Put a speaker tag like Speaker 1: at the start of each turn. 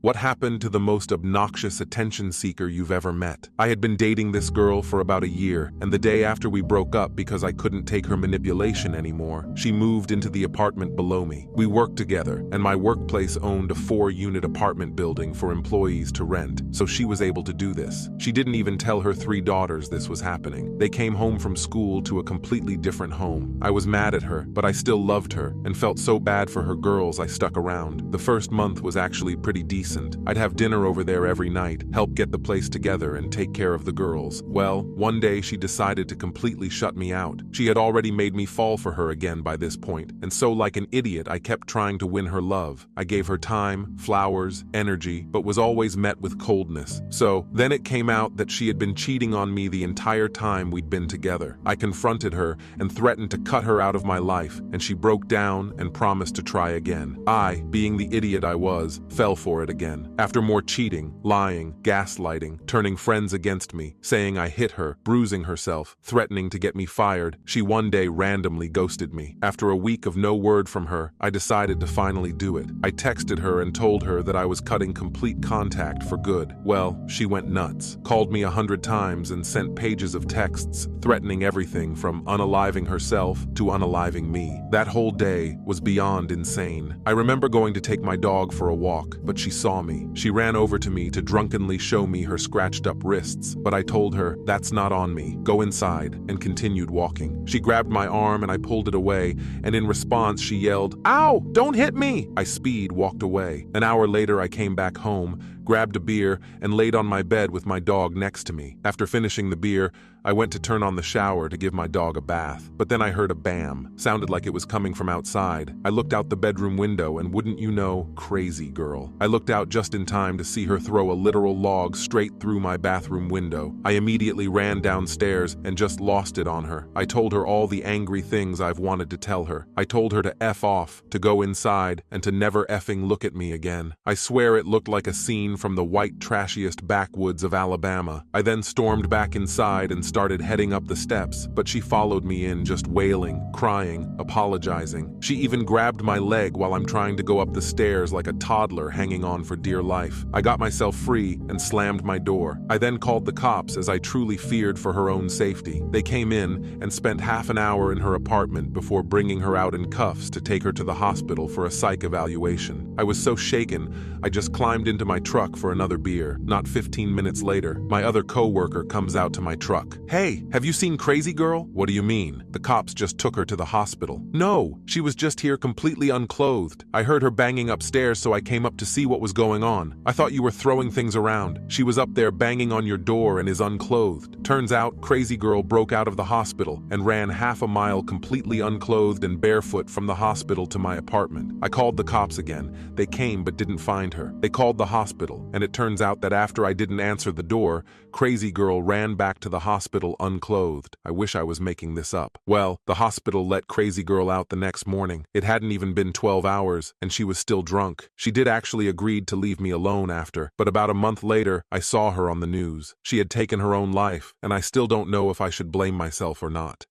Speaker 1: What happened to the most obnoxious attention seeker you've ever met? I had been dating this girl for about a year, and the day after we broke up because I couldn't take her manipulation anymore, she moved into the apartment below me. We worked together, and my workplace owned a 4-unit apartment building for employees to rent, so she was able to do this. She didn't even tell her 3 daughters this was happening. They came home from school to a completely different home. I was mad at her, but I still loved her, and felt so bad for her girls I stuck around. The first month was actually pretty decent. I'd have dinner over there every night, help get the place together, and take care of the girls. Well, one day she decided to completely shut me out. She had already made me fall for her again by this point, and so like an idiot I kept trying to win her love. I gave her time, flowers, energy, but was always met with coldness. So then it came out that she had been cheating on me the entire time we'd been together. I confronted her and threatened to cut her out of my life, and she broke down and promised to try again. I, being the idiot I was, fell for it again. After more cheating, lying, gaslighting, turning friends against me, saying I hit her, bruising herself, threatening to get me fired, she one day randomly ghosted me. After a week of no word from her, I decided to finally do it. I texted her and told her that I was cutting complete contact for good. Well, she went nuts, called me 100 times and sent pages of texts threatening everything from unaliving herself to unaliving me. That whole day was beyond insane. I remember going to take my dog for a walk, but she saw me. She ran over to me to drunkenly show me her scratched up wrists, but I told her, "That's not on me. Go inside," and continued walking. She grabbed my arm and I pulled it away, and in response she yelled, "Ow, don't hit me!" I walked away. An hour later I came back home, grabbed a beer, and laid on my bed with my dog next to me. After finishing the beer, I went to turn on the shower to give my dog a bath. But then I heard a bam. Sounded like it was coming from outside. I looked out the bedroom window and wouldn't you know, crazy girl. I looked out just in time to see her throw a literal log straight through my bathroom window. I immediately ran downstairs and just lost it on her. I told her all the angry things I've wanted to tell her. I told her to F off, to go inside, and to never effing look at me again. I swear it looked like a scene from the white trashiest backwoods of Alabama. I then stormed back inside and started heading up the steps, but she followed me in just wailing, crying, apologizing. She even grabbed my leg while I'm trying to go up the stairs like a toddler hanging on for dear life. I got myself free and slammed my door. I then called the cops as I truly feared for her own safety. They came in and spent half an hour in her apartment before bringing her out in cuffs to take her to the hospital for a psych evaluation. I was so shaken, I just climbed into my truck for another beer. Not 15 minutes later, my other coworker comes out to my truck. "Hey, have you seen Crazy Girl?" "What do you mean?" "The cops just took her to the hospital." "No, she was just here completely unclothed. I heard her banging upstairs, so I came up to see what was going on. I thought you were throwing things around. She was up there banging on your door and is unclothed." Turns out, Crazy Girl broke out of the hospital and ran half a mile completely unclothed and barefoot from the hospital to my apartment. I called the cops again. They came but didn't find her. They called the hospital, and it turns out that after I didn't answer the door, Crazy Girl ran back to the hospital unclothed. I wish I was making this up. Well, the hospital let Crazy Girl out the next morning. It hadn't even been 12 hours, and she was still drunk. She did actually agree to leave me alone after, but about a month later, I saw her on the news. She had taken her own life, and I still don't know if I should blame myself or not.